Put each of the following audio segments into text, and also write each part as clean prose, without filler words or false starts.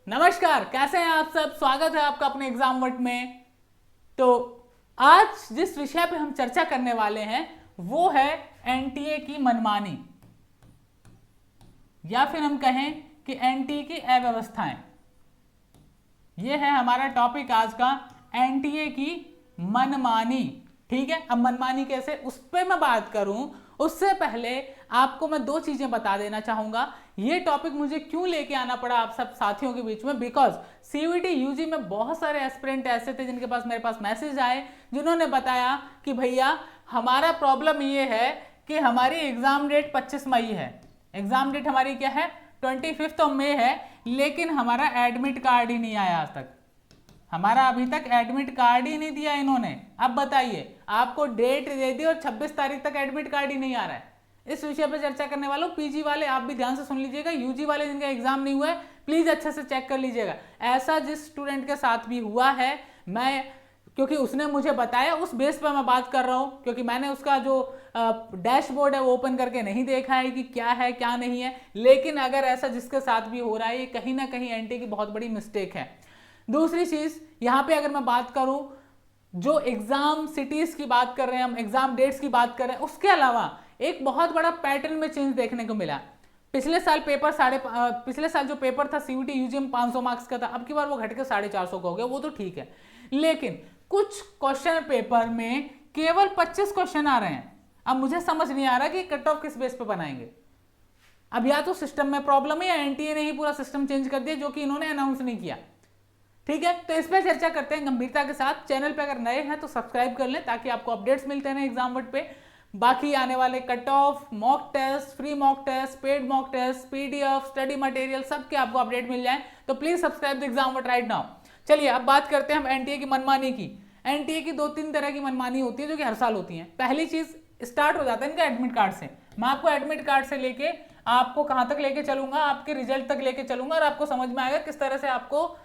नमस्कार, कैसे हैं आप सब। स्वागत है आपका अपने एग्जाम वर्ट में। तो आज जिस विषय पे हम चर्चा करने वाले हैं वो है एनटीए की मनमानी, या फिर हम कहें कि एनटीए की अव्यवस्थाएं। ये है हमारा टॉपिक आज का, एनटीए की मनमानी। ठीक है, अब मनमानी कैसे, उस पर मैं बात करूं उससे पहले आपको मैं दो चीजें बता देना चाहूंगा। ये टॉपिक मुझे क्यों लेके आना पड़ा आप सब साथियों के बीच में, बिकॉज सीयूईटी यूजी में बहुत सारे एस्पिरेंट ऐसे थे जिनके पास मेरे पास मैसेज आए, जिन्होंने बताया कि भैया हमारा प्रॉब्लम ये है कि हमारी एग्जाम डेट 25 मई है, एग्जाम डेट हमारी क्या है 25 मई है, लेकिन हमारा एडमिट कार्ड ही नहीं आया आज तक। हमारा अभी तक एडमिट कार्ड ही नहीं दिया इन्होंने। अब बताइए, आपको डेट दे दी और 26 तारीख तक एडमिट कार्ड ही नहीं आ रहा है। इस विषय पर चर्चा करने वालों, पीजी वाले आप भी ध्यान से सुन लीजिएगा, यूजी वाले जिनका एग्जाम नहीं हुआ है प्लीज अच्छे से चेक कर लीजिएगा। ऐसा जिस स्टूडेंट के साथ भी हुआ है, मैं क्योंकि उसने मुझे बताया उस बेस पर मैं बात कर रहा हूं, क्योंकि मैंने उसका जो डैशबोर्ड है वो ओपन करके नहीं देखा है कि क्या है क्या नहीं है। लेकिन अगर ऐसा जिसके साथ भी हो रहा है, ये कहीं ना कहीं एनटी की बहुत बड़ी मिस्टेक है। दूसरी चीज यहां पे अगर मैं बात करूं, जो एग्जाम सिटीज की बात कर रहे हैं हम, एग्जाम डेट्स की बात कर रहे हैं, उसके अलावा एक बहुत बड़ा पैटर्न में चेंज देखने को मिला। पिछले साल पिछले साल जो पेपर था सीयूटी यूजीएम 500 मार्क्स का था, अब की बार वो घट के 450 का हो गया, वो तो ठीक है। लेकिन कुछ क्वेश्चन पेपर में केवल 25 क्वेश्चन आ रहे हैं। अब मुझे समझ नहीं आ रहा कि कट ऑफ किस बेस पे बनाएंगे। अब या तो सिस्टम में प्रॉब्लम है या एनटीए ने ही पूरा सिस्टम चेंज कर दिया, जो कि इन्होंने अनाउंस नहीं किया। ठीक है, तो इस पर चर्चा करते हैं गंभीरता के साथ। चैनल पे अगर नए हैं तो सब्सक्राइब कर लें ताकि आपको अपडेट्स मिलते रहें एग्जाम वर्ट पे। बाकी आने वाले cut off, mock test, free mock test, paid mock test, PDF, study material, सबके आपको अपडेट मिल जाए, तो please subscribe the exam vert right now. चलिए अब बात करते हैं हम एनटीए की मनमानी की। एनटीए की 2-3 तरह की मनमानी होती है जो कि हर साल होती है। पहली चीज स्टार्ट हो जाता है इनका एडमिट कार्ड से। मैं आपको एडमिट कार्ड से लेके आपको कहां तक लेके चलूंगा, आपके रिजल्ट तक लेके चलूंगा, और आपको समझ में आएगा किस तरह से आपको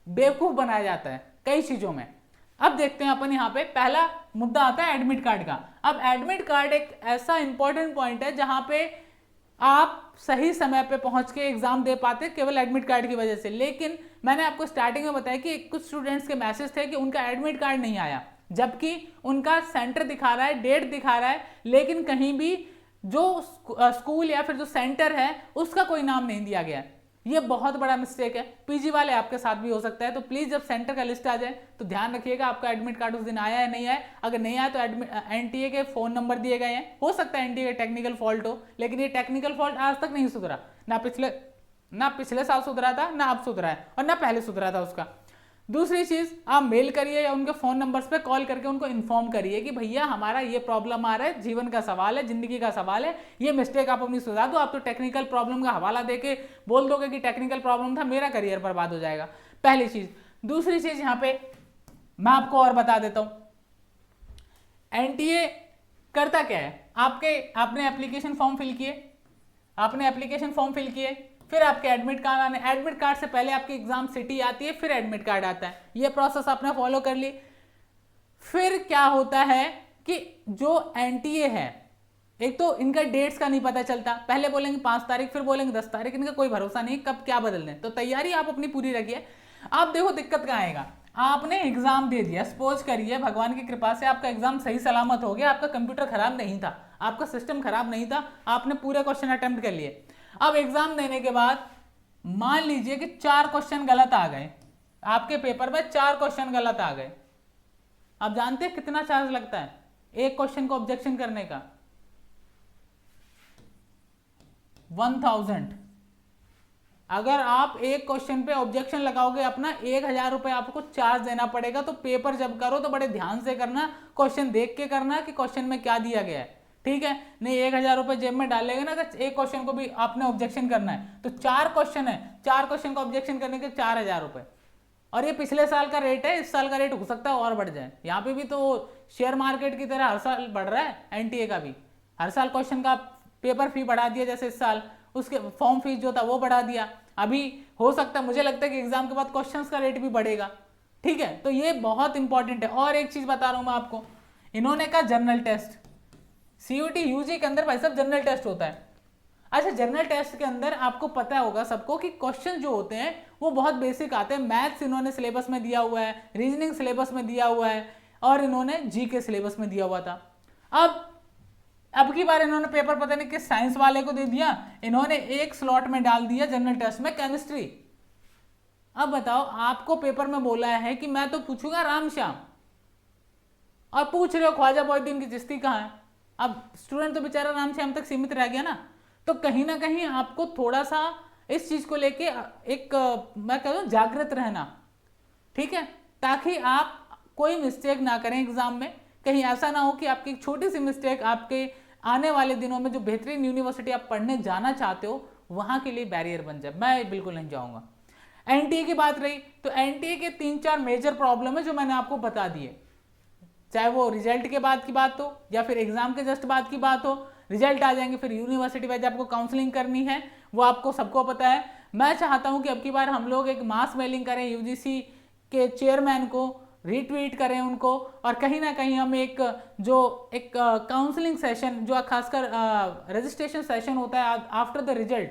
बेवकूफ बनाया जाता है कई चीजों में। अब देखते हैं अपन यहाँ पे, पहला मुद्दा आता है एडमिट कार्ड का। अब एडमिट कार्ड एक ऐसा इंपॉर्टेंट पॉइंट है जहां पे आप सही समय पे पहुंच के एग्जाम दे पाते केवल एडमिट कार्ड की वजह से। लेकिन मैंने आपको स्टार्टिंग में बताया कि कुछ स्टूडेंट्स के मैसेज थे कि उनका एडमिट कार्ड नहीं आया, जबकि उनका सेंटर दिखा रहा है, डेट दिखा रहा है, लेकिन कहीं भी जो स्कूल या फिर जो सेंटर है उसका कोई नाम नहीं दिया गया है। ये बहुत बड़ा मिस्टेक है। पीजी वाले आपके साथ भी हो सकता है, तो प्लीज जब सेंटर का लिस्ट आ जाए तो ध्यान रखिएगा आपका एडमिट कार्ड उस दिन आया है नहीं आया। अगर नहीं आया तो एनटीए के फोन नंबर दिए गए हैं, हो सकता है एनटीए का टेक्निकल फॉल्ट हो, लेकिन ये टेक्निकल फॉल्ट आज तक नहीं सुधरा। ना पिछले साल सुधरा था, ना अब सुधरा है, और ना पहले सुधरा था उसका। दूसरी चीज, आप मेल करिए या उनके फोन नंबर्स पे कॉल करके उनको इन्फॉर्म करिए कि भैया हमारा ये प्रॉब्लम आ रहा है, जीवन का सवाल है, जिंदगी का सवाल है, ये मिस्टेक आप अपनी सुधार दो। आप तो टेक्निकल प्रॉब्लम का हवाला देके बोल दोगे कि टेक्निकल प्रॉब्लम था, मेरा करियर बर्बाद हो जाएगा। पहली चीज। दूसरी चीज यहाँ पे मैं आपको और बता देता हूं, एनटीए करता क्या है। आपने एप्लीकेशन फॉर्म फिल किए, फिर आपके एडमिट कार्ड आने, एडमिट कार्ड से पहले आपकी एग्जाम सिटी आती है, फिर एडमिट कार्ड आता है। ये प्रोसेस आपने फॉलो कर ली। फिर क्या होता है कि जो एनटीए है, एक तो इनका डेट्स का नहीं पता चलता, पहले बोलेंगे 5 तारीख, फिर बोलेंगे 10 तारीख, इनका कोई भरोसा नहीं कब क्या बदल दें। तो तैयारी आप अपनी पूरी रखिए। आप देखो दिक्कत कहाँ आएगा। आपने एग्जाम दे दिया, सपोज करिए भगवान की कृपा से आपका एग्जाम सही सलामत हो गया, आपका कंप्यूटर खराब नहीं था, आपका सिस्टम खराब नहीं था, आपने पूरे क्वेश्चन अटेम्प्ट कर लिए। अब एग्जाम देने के बाद मान लीजिए कि 4 क्वेश्चन गलत आ गए, आपके पेपर में 4 क्वेश्चन गलत आ गए। आप जानते हैं कितना चार्ज लगता है एक क्वेश्चन को ऑब्जेक्शन करने का? 1000। अगर आप एक क्वेश्चन पे ऑब्जेक्शन लगाओगे अपना 1000 रुपए आपको चार्ज देना पड़ेगा। तो पेपर जब करो तो बड़े ध्यान से करना, क्वेश्चन देख के करना कि क्वेश्चन में क्या दिया गया है। ठीक है, नहीं 1000 रुपए जेब में डालेगा ना, अगर एक क्वेश्चन को भी आपने ऑब्जेक्शन करना है तो 4 क्वेश्चन है, 4 क्वेश्चन को ऑब्जेक्शन करने के 4000 रुपए। और ये पिछले साल का रेट है, इस साल का रेट हो सकता है और बढ़ जाए। यहाँ पे भी तो शेयर मार्केट की तरह हर साल बढ़ रहा है, एनटीए का भी हर साल क्वेश्चन का पेपर फी बढ़ा दिया, जैसे इस साल उसके फॉर्म फीस जो था वो बढ़ा दिया। अभी हो सकता है, मुझे लगता है कि एग्जाम के बाद क्वेश्चंस का रेट भी बढ़ेगा। ठीक है, तो ये बहुत इंपॉर्टेंट है। और एक चीज बता रहा हूं मैं आपको, इन्होंने कहा जनरल टेस्ट, सीयूटी यूजी के अंदर भाई साहब जनरल टेस्ट होता है। अच्छा, जनरल टेस्ट के अंदर आपको पता होगा सबको कि क्वेश्चन जो होते हैं वो बहुत बेसिक आते हैं। मैथ्स इन्होंने सिलेबस में दिया हुआ है, रीजनिंग सिलेबस में दिया हुआ है, और इन्होंने जी के सिलेबस में दिया हुआ था। अब की बार इन्होंने पेपर पता नहीं किस साइंस वाले को दे दिया, इन्होंने एक स्लॉट में डाल दिया जनरल टेस्ट में केमिस्ट्री। अब बताओ, आपको पेपर में बोला है कि मैं तो पूछूंगा राम श्याम, और पूछ रहे हो ख्वाजा मोइनुद्दीन की चिश्ती कहाँ है। अब स्टूडेंट तो बेचारा राम श्याम तक सीमित रह गया ना। तो कहीं ना कहीं आपको थोड़ा सा इस चीज को लेके एक मैं कह दूं जागृत रहना, ठीक है, ताकि आप कोई मिस्टेक ना करें एग्जाम में। कहीं ऐसा ना हो कि आपकी एक छोटी सी मिस्टेक आपके आने वाले दिनों में जो बेहतरीन यूनिवर्सिटी आप पढ़ने जाना चाहते हो वहां के लिए बैरियर बन जाए। मैं बिल्कुल नहीं जाऊंगा। एनटीए की बात रही तो एनटीए के 3-4 मेजर प्रॉब्लम है जो मैंने आपको बता दिए, चाहे वो रिजल्ट के बाद की बात हो या फिर एग्जाम के जस्ट बाद की बात हो। रिजल्ट आ जाएंगे, फिर यूनिवर्सिटी वाइज आपको काउंसलिंग करनी है, वो आपको सबको पता है। मैं चाहता हूं कि अब की बार हम लोग एक मास मेलिंग करें, यूजीसी के चेयरमैन को रीट्वीट करें उनको, और कहीं ना कहीं हम एक काउंसलिंग सेशन जो खासकर रजिस्ट्रेशन सेशन होता है आफ्टर द रिजल्ट,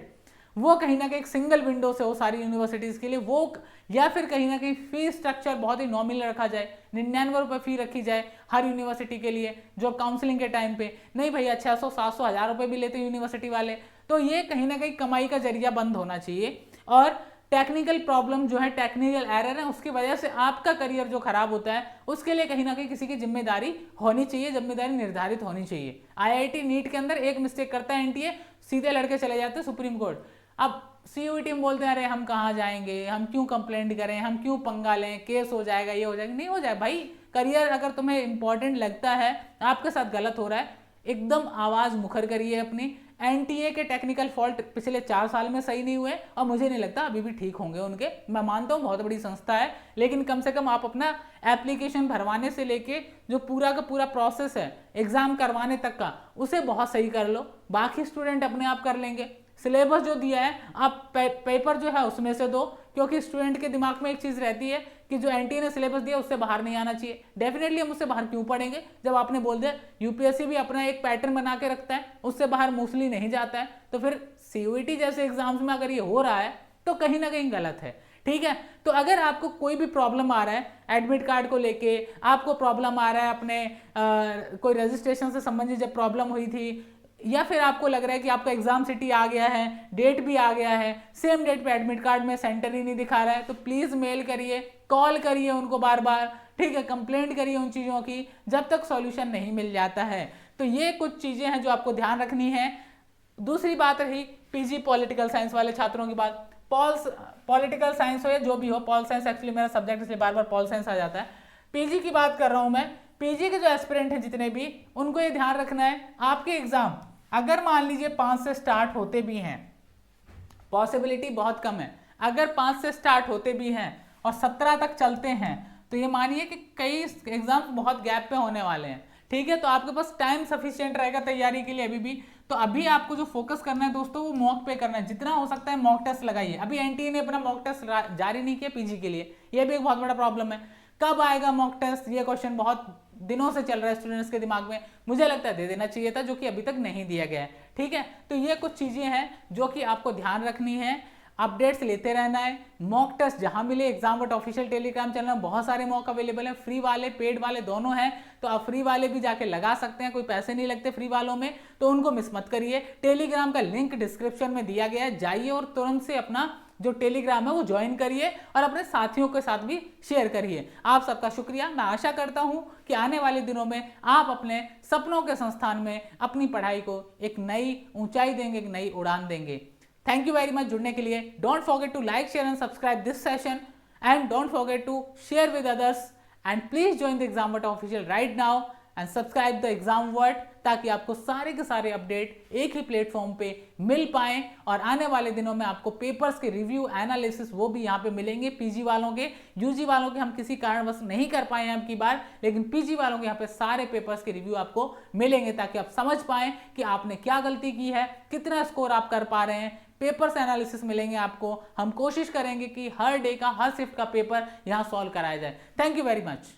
वो कहीं ना कहीं एक सिंगल विंडो से हो सारी यूनिवर्सिटीज़ के लिए, वो या फिर कहीं ना कहीं फी स्ट्रक्चर बहुत ही नॉमिनल रखा जाए, 99 रुपये फी रखी जाए हर यूनिवर्सिटी के लिए जो काउंसलिंग के टाइम पे। नहीं भैया 600, 700, 1000 रुपये भी लेते यूनिवर्सिटी वाले। तो ये कहीं ना कहीं कमाई का जरिया बंद होना चाहिए। और टेक्निकल प्रॉब्लम जो है, टेक्निकल एरर है, उसकी वजह से आपका करियर जो खराब होता है उसके लिए कहीं ना कहीं किसी की जिम्मेदारी होनी चाहिए, जिम्मेदारी निर्धारित होनी चाहिए। आईआईटी नीट के अंदर एक मिस्टेक करता है एनटीए, सीधे लड़के चले जाते हैं सुप्रीम कोर्ट। अब सीयूईटी में बोलते हैं अरे हम कहाँ जाएंगे, हम क्यों कंप्लेंट करें, हम क्यों पंगा लें, केस हो जाएगा, ये हो जाएगा। नहीं हो जाए भाई, करियर अगर तुम्हें इंपॉर्टेंट लगता है, आपके साथ गलत हो रहा है, एकदम आवाज मुखर करिए अपनी। एनटीए के टेक्निकल फॉल्ट पिछले 4 साल में सही नहीं हुए, और मुझे नहीं लगता अभी भी ठीक होंगे उनके। मैं मानता हूँ बहुत बड़ी संस्था है, लेकिन कम से कम आप अपना एप्लीकेशन भरवाने से लेके जो पूरा का पूरा प्रोसेस है एग्जाम करवाने तक का, उसे बहुत सही कर लो। बाकी स्टूडेंट अपने आप कर लेंगे। सिलेबस जो दिया है आप पेपर जो है उसमें से दो, क्योंकि स्टूडेंट के दिमाग में एक चीज रहती है कि जो एनटीए ने सिलेबस दिया उससे बाहर नहीं आना चाहिए। डेफिनेटली हम उससे बाहर क्यों पढ़ेंगे जब आपने बोल दिया। यूपीएससी भी अपना एक पैटर्न बना के रखता है, उससे बाहर मोस्टली नहीं जाता है। तो फिर सीयूईटी जैसे एग्जाम्स में अगर ये हो रहा है तो कहीं ना कहीं गलत है, ठीक है। तो अगर आपको कोई भी प्रॉब्लम आ रहा है एडमिट कार्ड को लेके, आपको प्रॉब्लम आ रहा है अपने कोई रजिस्ट्रेशन से संबंधित जब प्रॉब्लम हुई थी, या फिर आपको लग रहा है कि आपका एग्जाम सिटी आ गया है, डेट भी आ गया है, सेम डेट पे एडमिट कार्ड में सेंटर ही नहीं दिखा रहा है, तो प्लीज मेल करिए, कॉल करिए उनको बार बार, ठीक है, कंप्लेंट करिए उन चीज़ों की जब तक सॉल्यूशन नहीं मिल जाता है। तो ये कुछ चीज़ें हैं जो आपको ध्यान रखनी है। दूसरी बात रही पीजी पॉलिटिकल साइंस वाले छात्रों की बात। पॉलिटिकल साइंस हो या जो भी हो, पॉल साइंस एक्चुअली मेरा सब्जेक्ट इसलिए बार बार पॉल साइंस आ जाता है। पीजी की बात कर रहा हूं मैं। पीजी के जो एस्पिरेंट हैं जितने भी, उनको ये ध्यान रखना है आपके एग्जाम अगर मान लीजिए 5 से स्टार्ट होते भी हैं, पॉसिबिलिटी बहुत कम है, अगर 5 से स्टार्ट होते भी हैं और 17 तक चलते हैं, तो ये मानिए कि कई एग्जाम बहुत गैप पे होने वाले हैं, ठीक है। तो आपके पास टाइम सफिशिएंट रहेगा तैयारी के लिए अभी भी। तो अभी आपको जो फोकस करना है दोस्तों वो मॉक पे करना है, जितना हो सकता है मॉक टेस्ट लगाइए। अभी एनटीए ने अपना मॉक टेस्ट जारी नहीं किया पीजी के लिए, ये भी एक बहुत बड़ा प्रॉब्लम है। कब आएगा मॉक टेस्ट, ये क्वेश्चन बहुत दिनों से चल रहा है स्टूडेंट्स के दिमाग में। मुझे लगता है दे देना चाहिए था, जो कि अभी तक नहीं दिया गया है, ठीक है। तो ये कुछ चीजें हैं जो कि आपको ध्यान रखनी है, अपडेट्स लेते रहना है। मॉक टेस्ट जहां मिले, एग्जाम ऑफिशियल टेलीग्राम चैनल में बहुत सारे मॉक अवेलेबल हैं, फ्री वाले पेड वाले दोनों हैं। तो आप फ्री वाले भी जाके लगा सकते हैं, कोई पैसे नहीं लगते फ्री वालों में, तो उनको मिस मत करिए। टेलीग्राम का लिंक डिस्क्रिप्शन में दिया गया है, जाइए और तुरंत से अपना जो टेलीग्राम है वो ज्वाइन करिए और अपने साथियों के साथ भी शेयर करिए। आप सबका शुक्रिया। मैं आशा करता हूं कि आने वाले दिनों में आप अपने सपनों के संस्थान में अपनी पढ़ाई को एक नई ऊंचाई देंगे, एक नई उड़ान देंगे। थैंक यू वेरी मच जुड़ने के लिए। Don't forget to like, share and subscribe this session, and don't forget to share with others, and please join the examvert official right now and subscribe the examvert, ताकि आपको सारे के सारे update एक ही platform पे मिल पाएं। और आने वाले दिनों में आपको पेपर्स के रिव्यू एनालिसिस वो भी यहाँ पे मिलेंगे। पीजी वालों के, यूजी वालों के हम किसी कारणवश नहीं कर पाए हैं अब की बार, लेकिन पीजी वालों के यहाँ पे सारे पेपर्स के रिव्यू आपको मिलेंगे, ताकि आप समझ पाएं कि आपने क्या गलती की है, कितना स्कोर आप कर पा रहे हैं। पेपर्स एनालिसिस मिलेंगे आपको। हम कोशिश करेंगे कि हर डे का, हर शिफ्ट का पेपर यहाँ सॉल्व कराया जाए। Thank you very much.